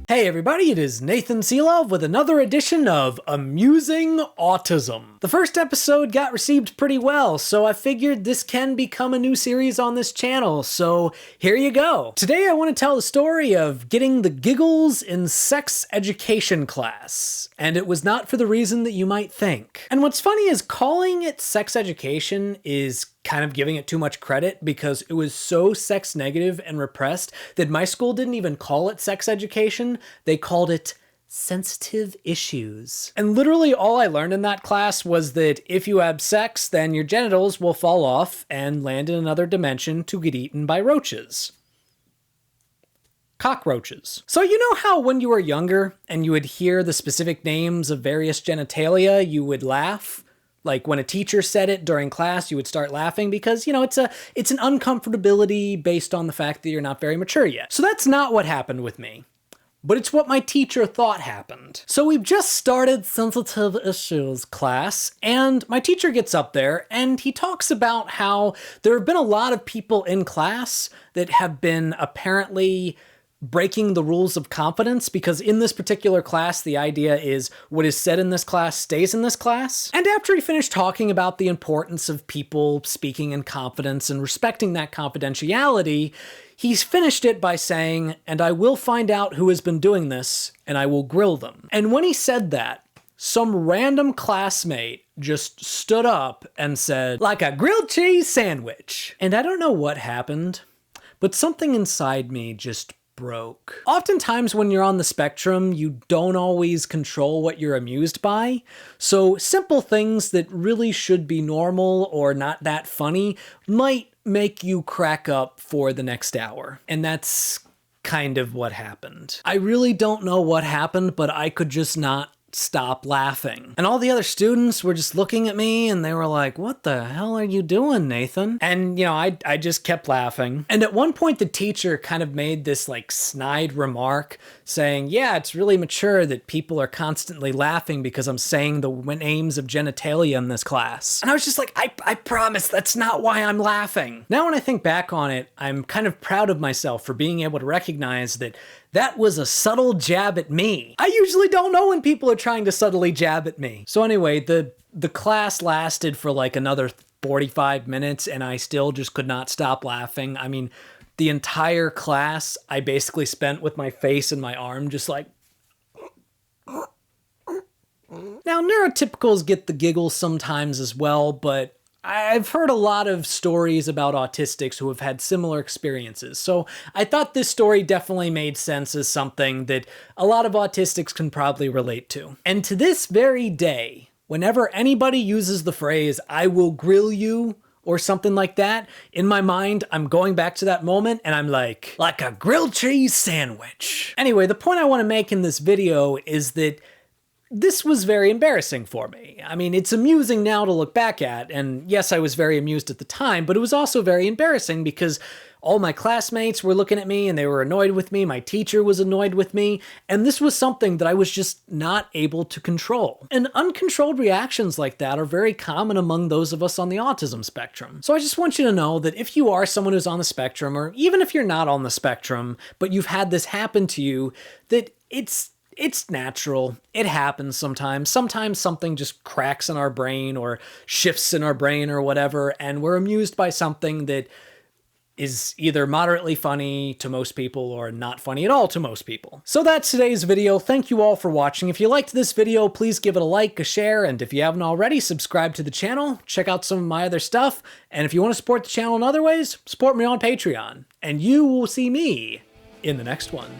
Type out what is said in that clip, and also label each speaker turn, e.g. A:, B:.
A: Hey everybody, it is Nathan Selove with another edition of Amusing Autism. The first episode got received pretty well, so I figured this can become a new series on this channel, so here you go. Today I want to tell the story of getting the giggles in sex education class, and it was not for the reason that you might think. And what's funny is calling it sex education is kind of giving it too much credit because it was so sex negative and repressed that my school didn't even call it sex education. They called it sensitive issues. And literally all I learned in that class was that if you have sex, then your genitals will fall off and land in another dimension to get eaten by roaches. Cockroaches. So you know how when you were younger and you would hear the specific names of various genitalia, you would laugh? Like when a teacher said it during class, you would start laughing because, you know, it's an uncomfortability based on the fact that you're not very mature yet. So that's not what happened with me, but it's what my teacher thought happened. So we've just started sensitive issues class, and my teacher gets up there and he talks about how there have been a lot of people in class that have been apparently breaking the rules of confidence, because in this particular class, the idea is what is said in this class stays in this class. And after he finished talking about the importance of people speaking in confidence and respecting that confidentiality, he's finished it by saying, "And I will find out who has been doing this, and I will grill them." And when he said that, some random classmate just stood up and said, "Like a grilled cheese sandwich." And I don't know what happened, but something inside me just broke. Oftentimes when you're on the spectrum, you don't always control what you're amused by. So simple things that really should be normal or not that funny might make you crack up for the next hour. And that's kind of what happened. I really don't know what happened, but I could just not stop laughing. And all the other students were just looking at me and they were like, "What the hell are you doing, Nathan?" And, you know, I just kept laughing. And at one point, the teacher kind of made this like snide remark saying, "Yeah, it's really mature that people are constantly laughing because I'm saying the names of genitalia in this class." And I was just like, I promise that's not why I'm laughing. Now, when I think back on it, I'm kind of proud of myself for being able to recognize that that was a subtle jab at me. I usually don't know when people are trying to subtly jab at me. So anyway, the class lasted for like another 45 minutes and I still just could not stop laughing. I mean, the entire class I basically spent with my face and my arm just like... Now, neurotypicals get the giggles sometimes as well, but I've heard a lot of stories about autistics who have had similar experiences, so I thought this story definitely made sense as something that a lot of autistics can probably relate to. And to this very day, whenever anybody uses the phrase, "I will grill you," or something like that, in my mind, I'm going back to that moment and I'm like a grilled cheese sandwich. Anyway, the point I want to make in this video is that this was very embarrassing for me. I mean, it's amusing now to look back at, and yes, I was very amused at the time, but it was also very embarrassing because all my classmates were looking at me and they were annoyed with me, my teacher was annoyed with me, and this was something that I was just not able to control. And uncontrolled reactions like that are very common among those of us on the autism spectrum. So I just want you to know that if you are someone who's on the spectrum, or even if you're not on the spectrum, but you've had this happen to you, that it's natural. It happens sometimes. Sometimes something just cracks in our brain or shifts in our brain or whatever, and we're amused by something that is either moderately funny to most people or not funny at all to most people. So that's today's video. Thank you all for watching. If you liked this video, please give it a like, a share, and if you haven't already, subscribe to the channel, check out some of my other stuff, and if you want to support the channel in other ways, support me on Patreon, and you will see me in the next one.